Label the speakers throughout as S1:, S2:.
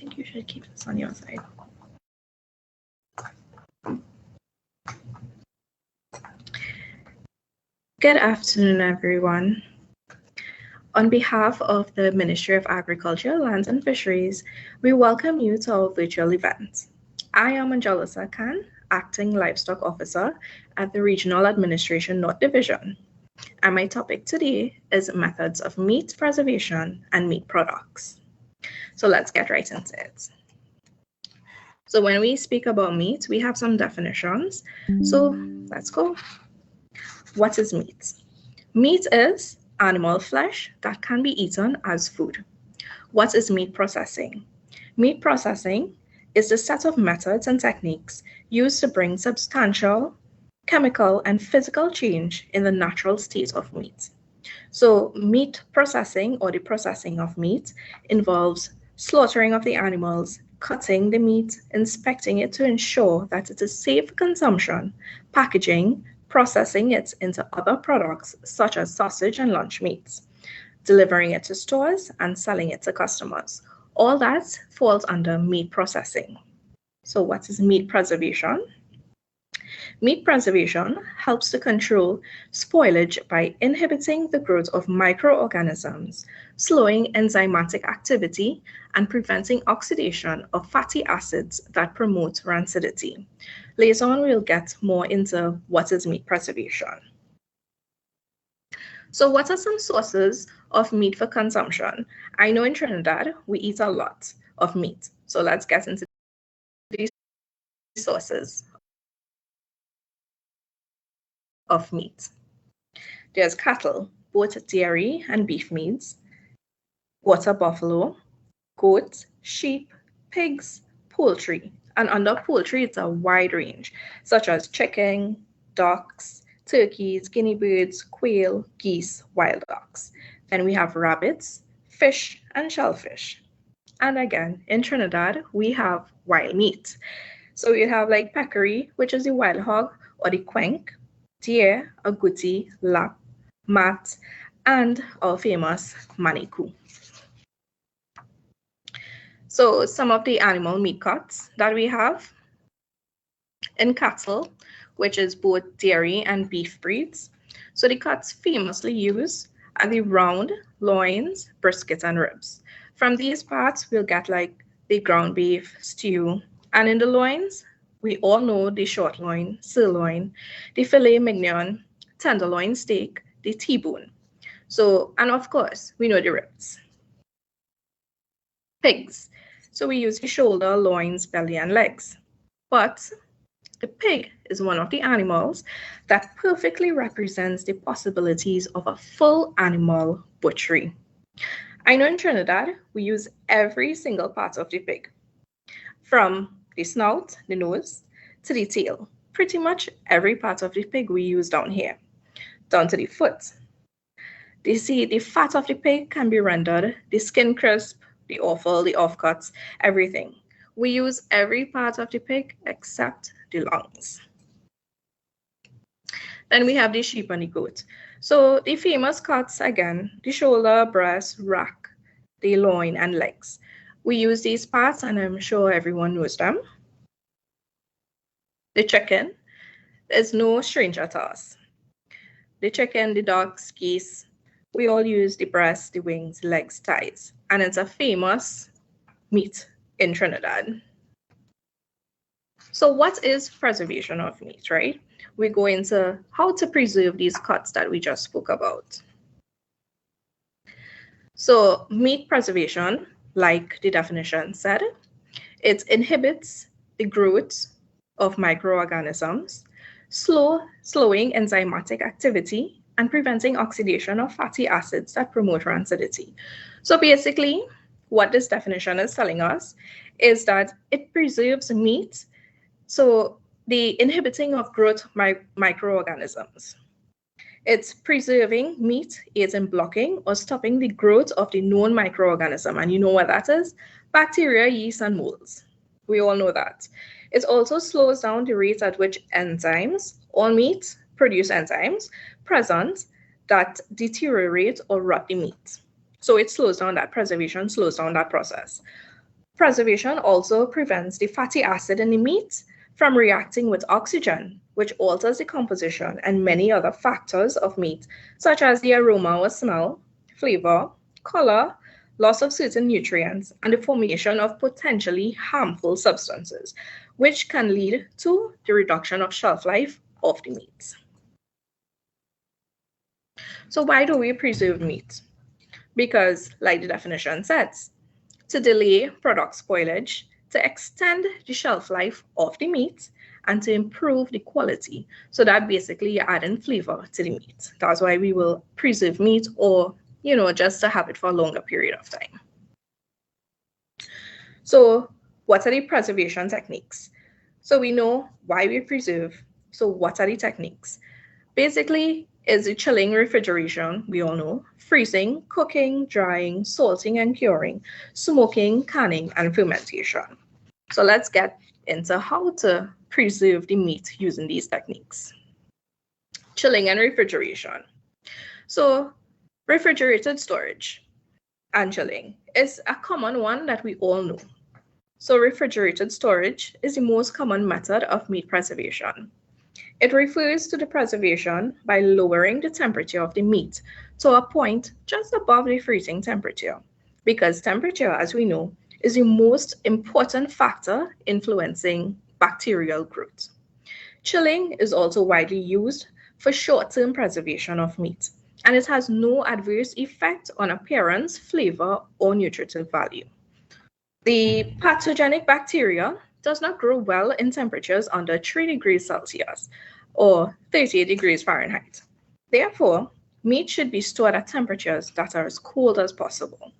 S1: think you should keep this on your side. Good afternoon, everyone. On behalf of the Ministry of Agriculture, Lands and Fisheries, we welcome you to our virtual event. I am Angelisa Khan, Acting Livestock Officer at the Regional Administration North Division. And my topic today is methods of meat preservation and meat products. So let's get right into it. So when we speak about meat, we have some definitions. So let's go. What is meat? Meat is animal flesh that can be eaten as food. What is meat processing? Meat processing is the set of methods and techniques used to bring substantial chemical and physical change in the natural state of meat. So meat processing, or the processing of meat, involves slaughtering of the animals, cutting the meat, inspecting it to ensure that it is safe for consumption, packaging, processing it into other products such as sausage and lunch meats, delivering it to stores, and selling it to customers. All that falls under meat processing. So what is meat preservation? Meat preservation helps to control spoilage by inhibiting the growth of microorganisms, slowing enzymatic activity, and preventing oxidation of fatty acids that promote rancidity. Later on, we'll get more into what is meat preservation. So what are some sources of meat for consumption? I know in Trinidad, we eat a lot of meat. So let's get into these sources of meat. There's cattle, both dairy and beef meats, water buffalo, goats, sheep, pigs, poultry. And under poultry, it's a wide range, such as chicken, ducks, turkeys, guinea birds, quail, geese, wild ducks. Then we have rabbits, fish, and shellfish. And again, in Trinidad, we have wild meat. So you have like peccary, which is the wild hog, or the quenk, deer, agouti, lap, mat, and our famous manikou. So some of the animal meat cuts that we have in cattle, which is both dairy and beef breeds. So the cuts famously used are the round, loins, brisket, and ribs. From these parts, we'll get like the ground beef, stew, and in the loins, we all know the short loin, sirloin, the filet mignon, tenderloin steak, the T-bone. So, and of course, we know the ribs. Pigs. So we use the shoulder, loins, belly, and legs. But the pig is one of the animals that perfectly represents the possibilities of a full animal butchery. I know in Trinidad, we use every single part of the pig, from the snout, the nose, to the tail. Pretty much every part of the pig we use down here, down to the foot. You see, the fat of the pig can be rendered, the skin crisp, the offal, the offcuts, everything. We use every part of the pig except the lungs. Then we have the sheep and the goat. So the famous cuts, again, the shoulder, breast, rack, the loin, and legs. We use these parts, and I'm sure everyone knows them. The chicken is no stranger to us. The chicken, the ducks, geese, we all use the breast, the wings, legs, thighs, and it's a famous meat in Trinidad. So what is preservation of meat, right? We go into how to preserve these cuts that we just spoke about. So meat preservation, like the definition said, it inhibits the growth of microorganisms, slowing enzymatic activity, and preventing oxidation of fatty acids that promote rancidity. So basically, what this definition is telling us is that it preserves meat, so the inhibiting of growth microorganisms. It's preserving meat, aids in blocking or stopping the growth of the known microorganism. And you know what that is? Bacteria, yeast, and molds. We all know that. It also slows down the rate at which enzymes, all meat produce enzymes, present that deteriorate or rot the meat. So it slows down that preservation, slows down that process. Preservation also prevents the fatty acid in the meat from reacting with oxygen, which alters the composition and many other factors of meat, such as the aroma or smell, flavor, color, loss of certain nutrients, and the formation of potentially harmful substances, which can lead to the reduction of shelf life of the meat. So why do we preserve meat? Because, like the definition says, to delay product spoilage, to extend the shelf life of the meat, and to improve the quality. So that basically you're adding flavor to the meat. That's why we will preserve meat, or just to have it for a longer period of time. So what are the preservation techniques? So we know why we preserve. So what are the techniques? Basically, is the chilling, refrigeration, we all know, freezing, cooking, drying, salting and curing, smoking, canning, and fermentation. So let's get into how to preserve the meat using these techniques. Chilling and refrigeration. So refrigerated storage and chilling is a common one that we all know. So refrigerated storage is the most common method of meat preservation. It refers to the preservation by lowering the temperature of the meat to a point just above the freezing temperature, because temperature, as we know, is the most important factor influencing bacterial growth. Chilling is also widely used for short-term preservation of meat, and it has no adverse effect on appearance, flavor, or nutritive value. The pathogenic bacteria does not grow well in temperatures under 3 degrees Celsius or 38 degrees Fahrenheit. Therefore, meat should be stored at temperatures that are as cold as possible.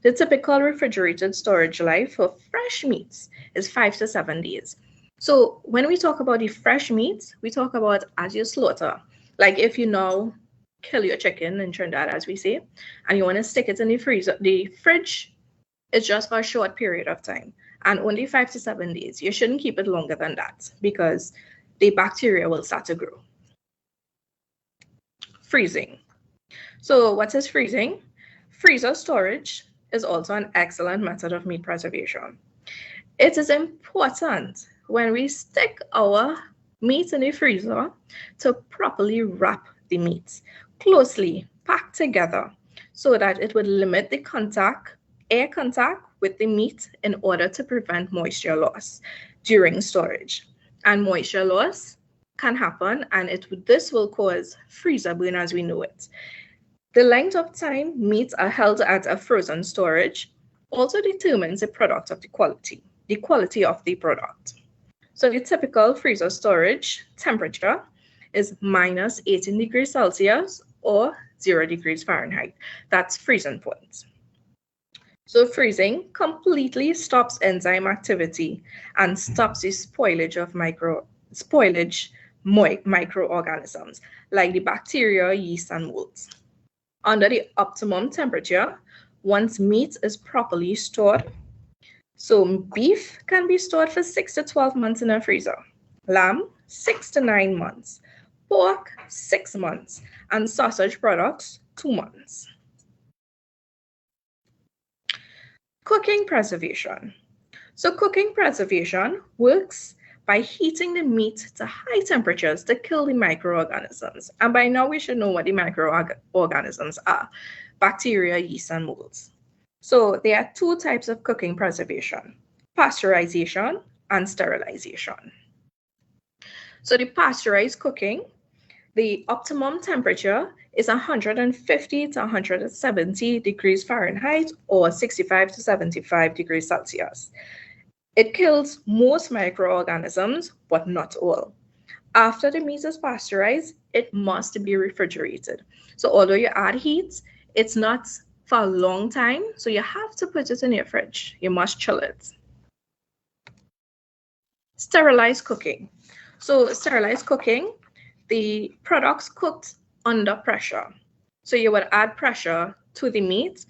S1: The typical refrigerated storage life for fresh meats is 5 to 7 days. So when we talk about the fresh meats, we talk about as you slaughter. Like if you now kill your chicken in Trinidad, as we say, and you want to stick it in the freezer, the fridge is just for a short period of time, and only 5 to 7 days. You shouldn't keep it longer than that because the bacteria will start to grow. Freezing. So what is freezing? Freezer storage is also an excellent method of meat preservation. It is important when we stick our meat in the freezer to properly wrap the meat closely packed together so that it would limit the air contact with the meat in order to prevent moisture loss during storage. And moisture loss can happen, and this will cause freezer burn as we know it. The length of time meats are held at a frozen storage also determines the product of the quality of the product. So the typical freezer storage temperature is minus 18 degrees Celsius or 0 degrees Fahrenheit. That's freezing point. So freezing completely stops enzyme activity and stops the spoilage of microorganisms like the bacteria, yeast, and molds. Under the optimum temperature, once meat is properly stored, so beef can be stored for 6 to 12 months in a freezer, lamb 6 to 9 months, pork 6 months, and sausage products 2 months. Cooking preservation. So cooking preservation works by heating the meat to high temperatures to kill the microorganisms. And by now we should know what the microorganisms are: bacteria, yeast, and molds. So there are 2 types of cooking preservation: pasteurization and sterilization. So the pasteurized cooking, the optimum temperature is 150 to 170 degrees Fahrenheit or 65 to 75 degrees Celsius. It kills most microorganisms, but not all. After the meat is pasteurized, it must be refrigerated. So although you add heat, it's not for a long time, so you have to put it in your fridge. You must chill it. Sterilized cooking. So sterilized cooking, the products cooked under pressure. So you would add pressure to the meat,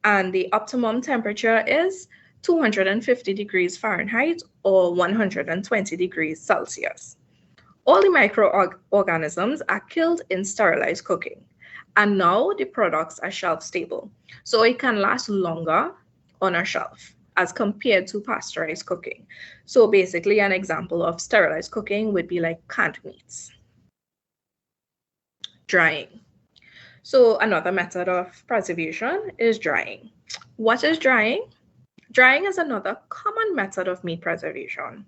S1: and the optimum temperature is 250 degrees Fahrenheit or 120 degrees Celsius. All the microorganisms are killed in sterilized cooking, and now the products are shelf stable, so it can last longer on a shelf as compared to pasteurized cooking. So basically an example of sterilized cooking would be like canned meats. Drying. So another method of preservation is drying. What is drying? Drying is another common method of meat preservation.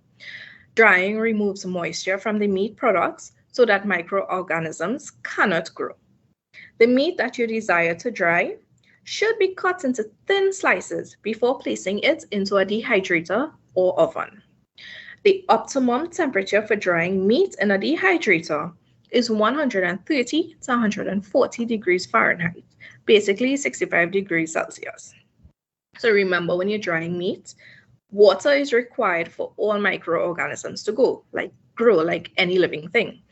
S1: Drying removes moisture from the meat products so that microorganisms cannot grow. The meat that you desire to dry should be cut into thin slices before placing it into a dehydrator or oven. The optimum temperature for drying meat in a dehydrator is 130 to 140 degrees Fahrenheit, basically 65 degrees Celsius. So remember, when you're drying meat, water is required for all microorganisms to grow like any living thing.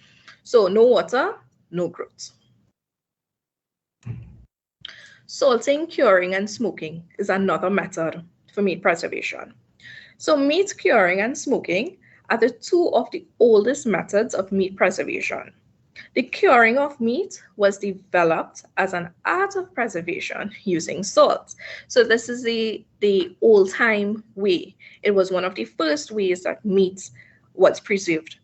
S1: So no water, no growth. Salting, curing, and smoking is another method for meat preservation. So meat curing and smoking are the two of the oldest methods of meat preservation. The curing of meat was developed as an art of preservation using salt. So this is the old-time way. It was one of the first ways that meat was preserved.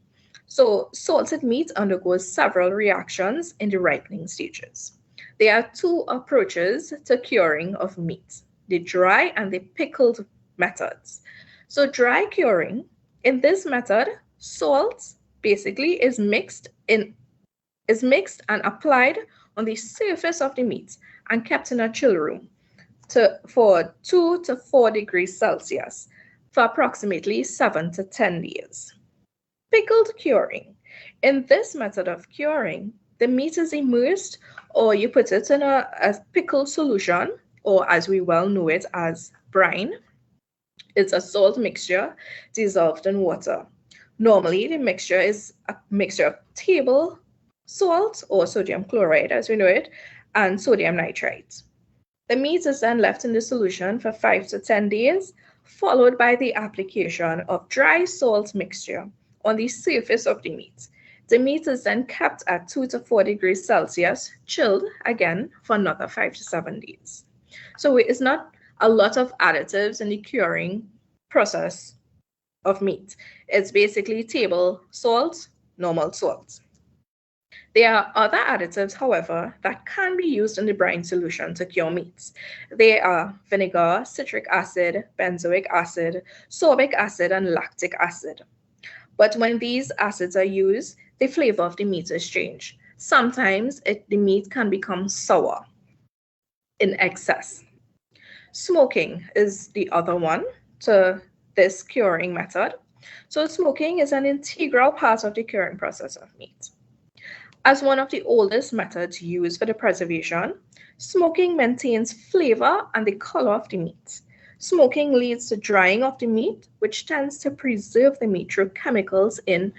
S1: So salted meat undergoes several reactions in the ripening stages. There are two approaches to curing of meat, the dry and the pickled methods. So dry curing, in this method, salt basically is mixed and applied on the surface of the meat and kept in a chill room for 2 to 4 degrees Celsius for approximately 7 to 10 days. Pickled curing. In this method of curing, the meat is immersed, or you put it in a pickled solution, or as we well know it as brine. It's a salt mixture dissolved in water. Normally, the mixture is a mixture of table salt, or sodium chloride as we know it, and sodium nitrite. The meat is then left in the solution for 5 to 10 days, followed by the application of dry salt mixture on the surface of the meat. The meat is then kept at 2 to 4 degrees Celsius, chilled again for another 5 to 7 days. So it's not a lot of additives in the curing process of meat. It's basically table salt, normal salt. There are other additives, however, that can be used in the brine solution to cure meats. They are vinegar, citric acid, benzoic acid, sorbic acid, and lactic acid. But when these acids are used, the flavor of the meat is changed. Sometimes the meat can become sour in excess. Smoking is the other one to this curing method. So smoking is an integral part of the curing process of meat. As one of the oldest methods used for the preservation, smoking maintains flavor and the color of the meat. Smoking leads to drying of the meat, which tends to preserve the meat through chemicals in,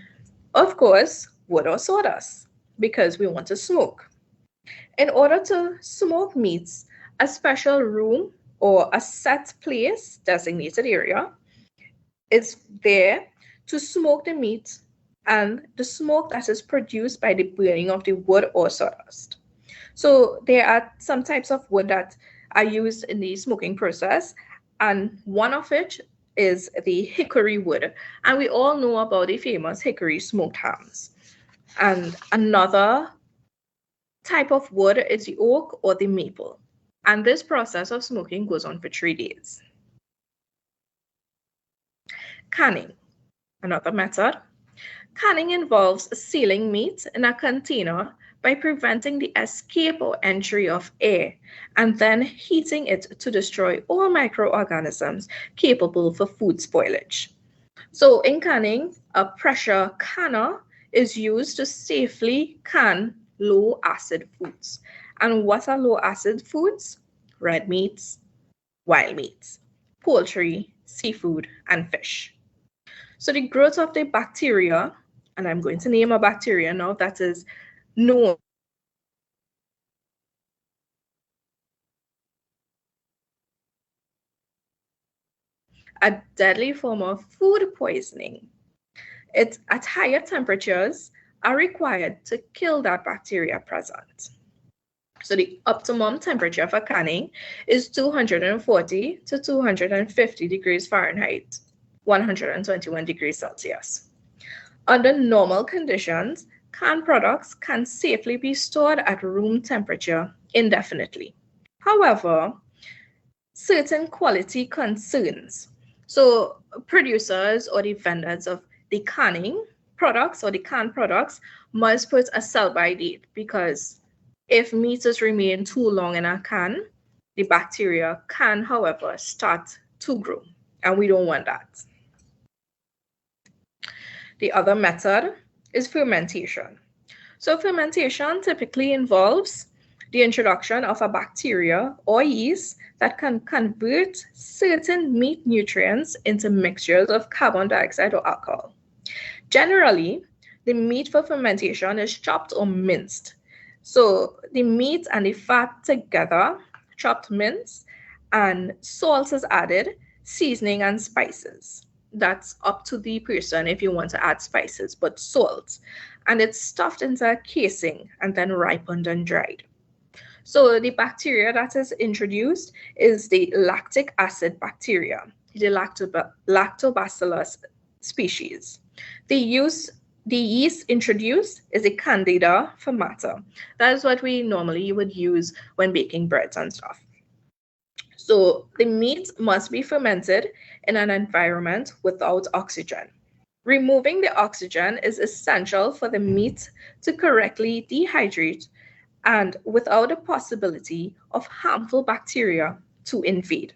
S1: of course, wood or sawdust, because we want to smoke. In order to smoke meats, a special room or a set place, designated area, is there to smoke the meat and the smoke that is produced by the burning of the wood or sawdust. So there are some types of wood that are used in the smoking process, and one of which is the hickory wood. And we all know about the famous hickory smoked hams. And another type of wood is the oak or the maple. And this process of smoking goes on for 3 days. Canning, another method. Canning involves sealing meat in a container by preventing the escape or entry of air and then heating it to destroy all microorganisms capable for food spoilage. So in canning, a pressure canner is used to safely can low acid foods. And what are low acid foods? Red meats, wild meats, poultry, seafood, and fish. So the growth of the bacteria, and I'm going to name a bacteria now that is known a deadly form of food poisoning. It at higher temperatures are required to kill that bacteria present. So the optimum temperature for canning is 240 to 250 degrees Fahrenheit, 121 degrees Celsius. Under normal conditions, canned products can safely be stored at room temperature indefinitely. However, certain quality concerns. So producers or the vendors of the canning products or the canned products must put a sell-by date, because if meat is remain too long in a can, the bacteria can, however, start to grow, and we don't want that. The other method is fermentation. So fermentation typically involves the introduction of a bacteria or yeast that can convert certain meat nutrients into mixtures of carbon dioxide or alcohol. Generally, the meat for fermentation is chopped or minced. So the meat and the fat together, chopped, minced, and salt is added, seasoning and spices. That's up to the person if you want to add spices, but salt. And it's stuffed into a casing and then ripened and dried. So the bacteria that is introduced is the lactic acid bacteria, the lactobacillus species. The yeast introduced is a Candida fermata. That is what we normally would use when baking breads and stuff. So the meat must be fermented in an environment without oxygen. Removing the oxygen is essential for the meat to correctly dehydrate and without the possibility of harmful bacteria to invade.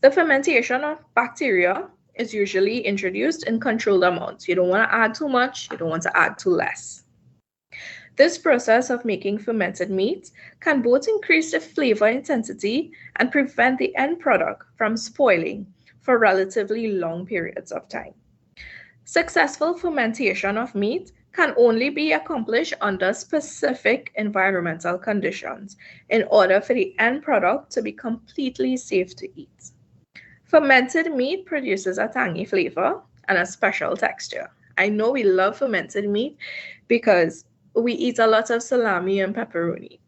S1: The fermentation of bacteria is usually introduced in controlled amounts. You don't want to add too much, you don't want to add too less. This process of making fermented meat can both increase the flavor intensity and prevent the end product from spoiling for relatively long periods of time. Successful fermentation of meat can only be accomplished under specific environmental conditions in order for the end product to be completely safe to eat. Fermented meat produces a tangy flavor and a special texture. I know we love fermented meat because we eat a lot of salami and pepperoni.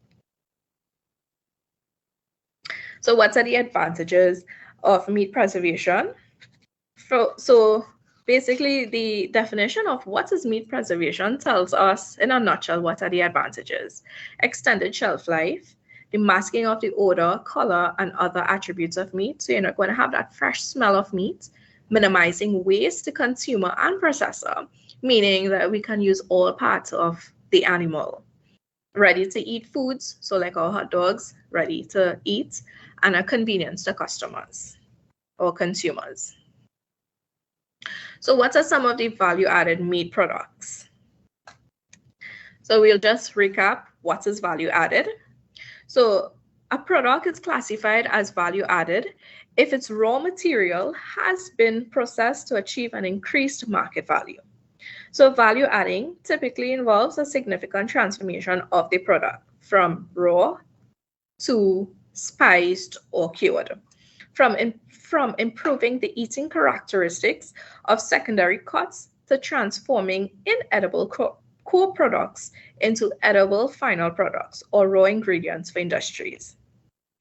S1: So what are the advantages of meat preservation? So basically, the definition of what is meat preservation tells us in a nutshell what are the advantages. Extended shelf life, the masking of the odor, color, and other attributes of meat. So you're not going to have that fresh smell of meat. Minimizing waste to consumer and processor, meaning that we can use all parts of the animal. Ready to eat foods, so like our hot dogs, ready to eat, and a convenience to customers or consumers. So what are some of the value-added meat products? So we'll just recap what is value-added. So a product is classified as value-added if its raw material has been processed to achieve an increased market value. So value adding typically involves a significant transformation of the product from raw to spiced or cured, from improving the eating characteristics of secondary cuts to transforming inedible core products into edible final products or raw ingredients for industries.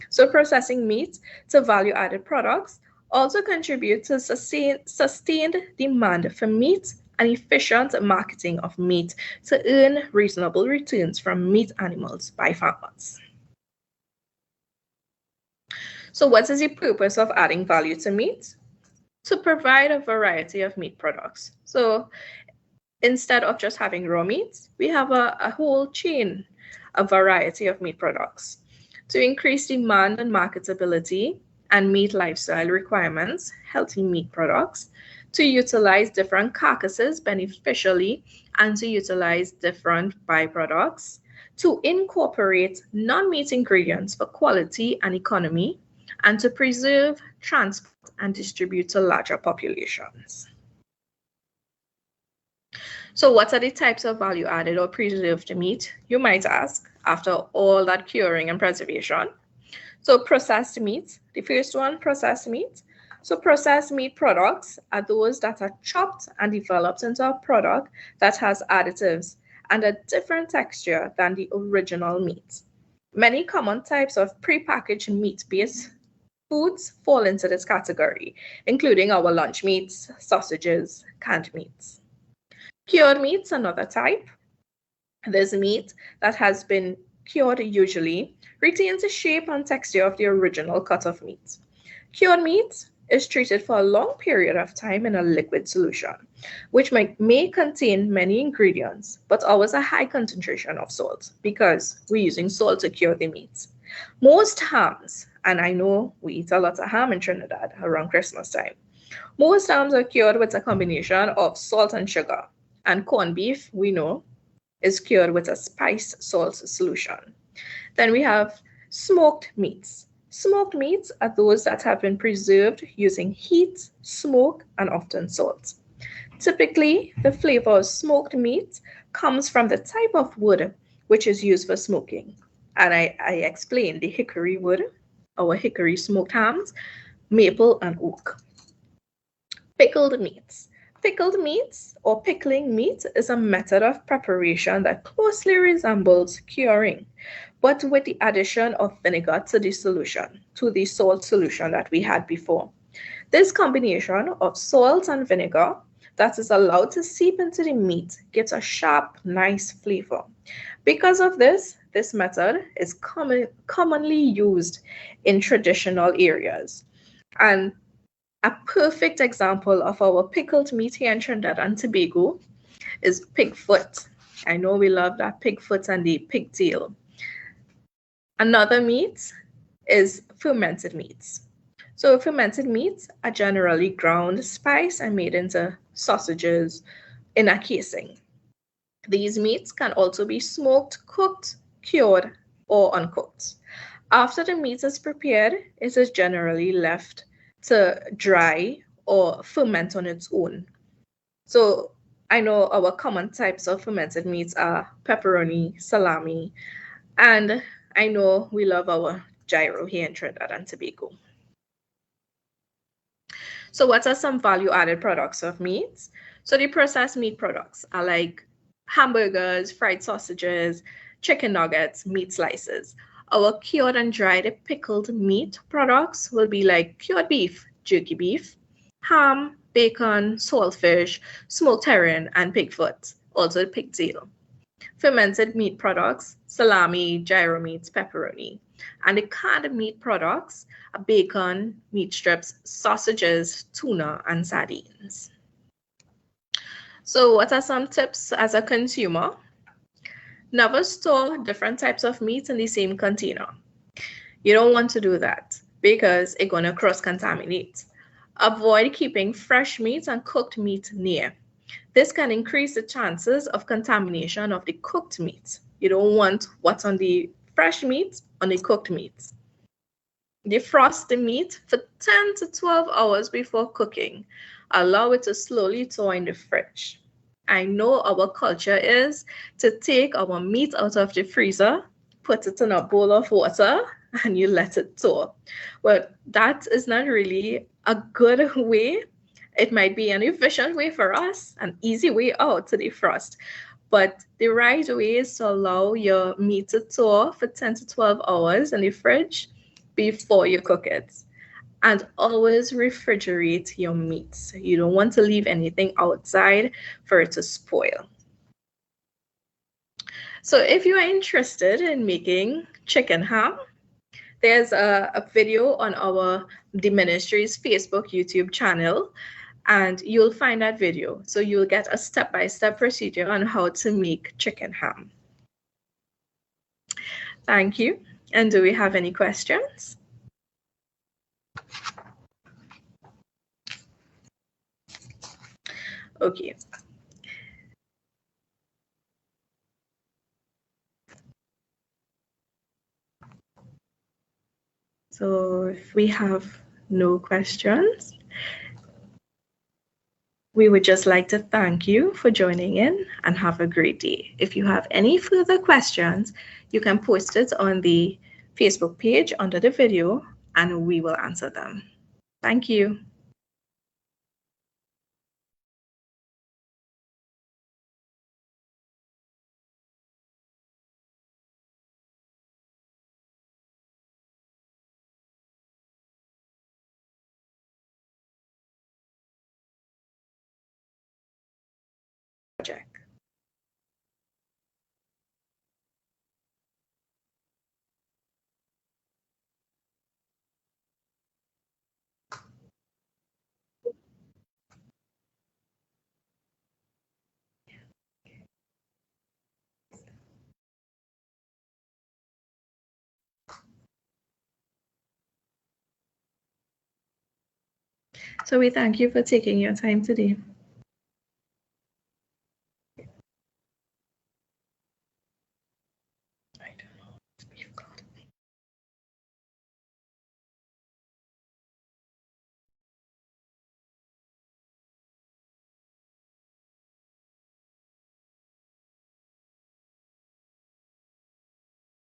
S1: So processing meat to value-added products also contributes to sustained demand for meat and efficient marketing of meat to earn reasonable returns from meat animals by farmers. So what is the purpose of adding value to meat? To provide a variety of meat products. So instead of just having raw meat, we have a whole chain, a variety of meat products. To increase demand and marketability and meet lifestyle requirements, healthy meat products, to utilize different carcasses beneficially and to utilize different byproducts, to incorporate non-meat ingredients for quality and economy, and to preserve, transport, and distribute to larger populations. So what are the types of value-added or preserved meat, you might ask, after all that curing and preservation? So processed meat, the first one, processed meat. So processed meat products are those that are chopped and developed into a product that has additives and a different texture than the original meat. Many common types of prepackaged meat-based foods fall into this category, including our lunch meats, sausages, canned meats. Cured meats, another type. This meat that has been cured usually retains the shape and texture of the original cut of meat. Cured meat is treated for a long period of time in a liquid solution, which may contain many ingredients, but always a high concentration of salt because we're using salt to cure the meat. Most hams, and I know we eat a lot of ham in Trinidad around Christmas time, most hams are cured with a combination of salt and sugar. And corned beef, we know, is cured with a spice salt solution. Then we have smoked meats. Smoked meats are those that have been preserved using heat, smoke, and often salt. Typically, the flavor of smoked meat comes from the type of wood which is used for smoking. And I explained the hickory wood, our hickory smoked hams, maple, and oak. Pickled meats. Pickled meats or pickling meat is a method of preparation that closely resembles curing, but with the addition of vinegar to the solution, to the salt solution that we had before. This combination of salt and vinegar that is allowed to seep into the meat gives a sharp, nice flavor. Because of this, this method is commonly used in traditional areas. And a perfect example of our pickled meat here in Trinidad and Tobago is pig foot. I know we love that pig foot and the pigtail. Another meat is fermented meats. So fermented meats are generally ground, spiced, and made into sausages in a casing. These meats can also be smoked, cooked, cured, or uncooked. After the meat is prepared, it is generally left to dry or ferment on its own. So I know our common types of fermented meats are pepperoni, salami, and I know we love our gyro here in Trinidad and Tobago. So what are some value-added products of meats? So the processed meat products are like hamburgers, fried sausages, chicken nuggets, meat slices. Our cured and dried pickled meat products will be like cured beef, jerky beef, ham, bacon, saltfish, smoked herring, and pig foot, also pigtail. Fermented meat products, salami, gyro meats, pepperoni. And the canned meat products are bacon, meat strips, sausages, tuna, and sardines. So what are some tips as a consumer? Never store different types of meat in the same container. You don't want to do that because it's going to cross-contaminate. Avoid keeping fresh meat and cooked meat near. This can increase the chances of contamination of the cooked meat. You don't want what's on the fresh meat on the cooked meat. Defrost the meat for 10 to 12 hours before cooking. Allow it to slowly thaw in the fridge. I know our culture is to take our meat out of the freezer, put it in a bowl of water, and you let it thaw. Well, that is not really a good way. It might be an efficient way for us, an easy way out to defrost. But the right way is to allow your meat to thaw for 10 to 12 hours in the fridge before you cook it. And always refrigerate your meats. You don't want to leave anything outside for it to spoil. So if you are interested in making chicken ham, there's a video on the ministry's Facebook, YouTube channel, and you'll find that video. So you'll get a step-by-step procedure on how to make chicken ham. Thank you. And do we have any questions? Okay. So if we have no questions, we would just like to thank you for joining in and have a great day. If you have any further questions, you can post it on the Facebook page under the video and we will answer them. Thank you. project. So we thank you for taking your time today.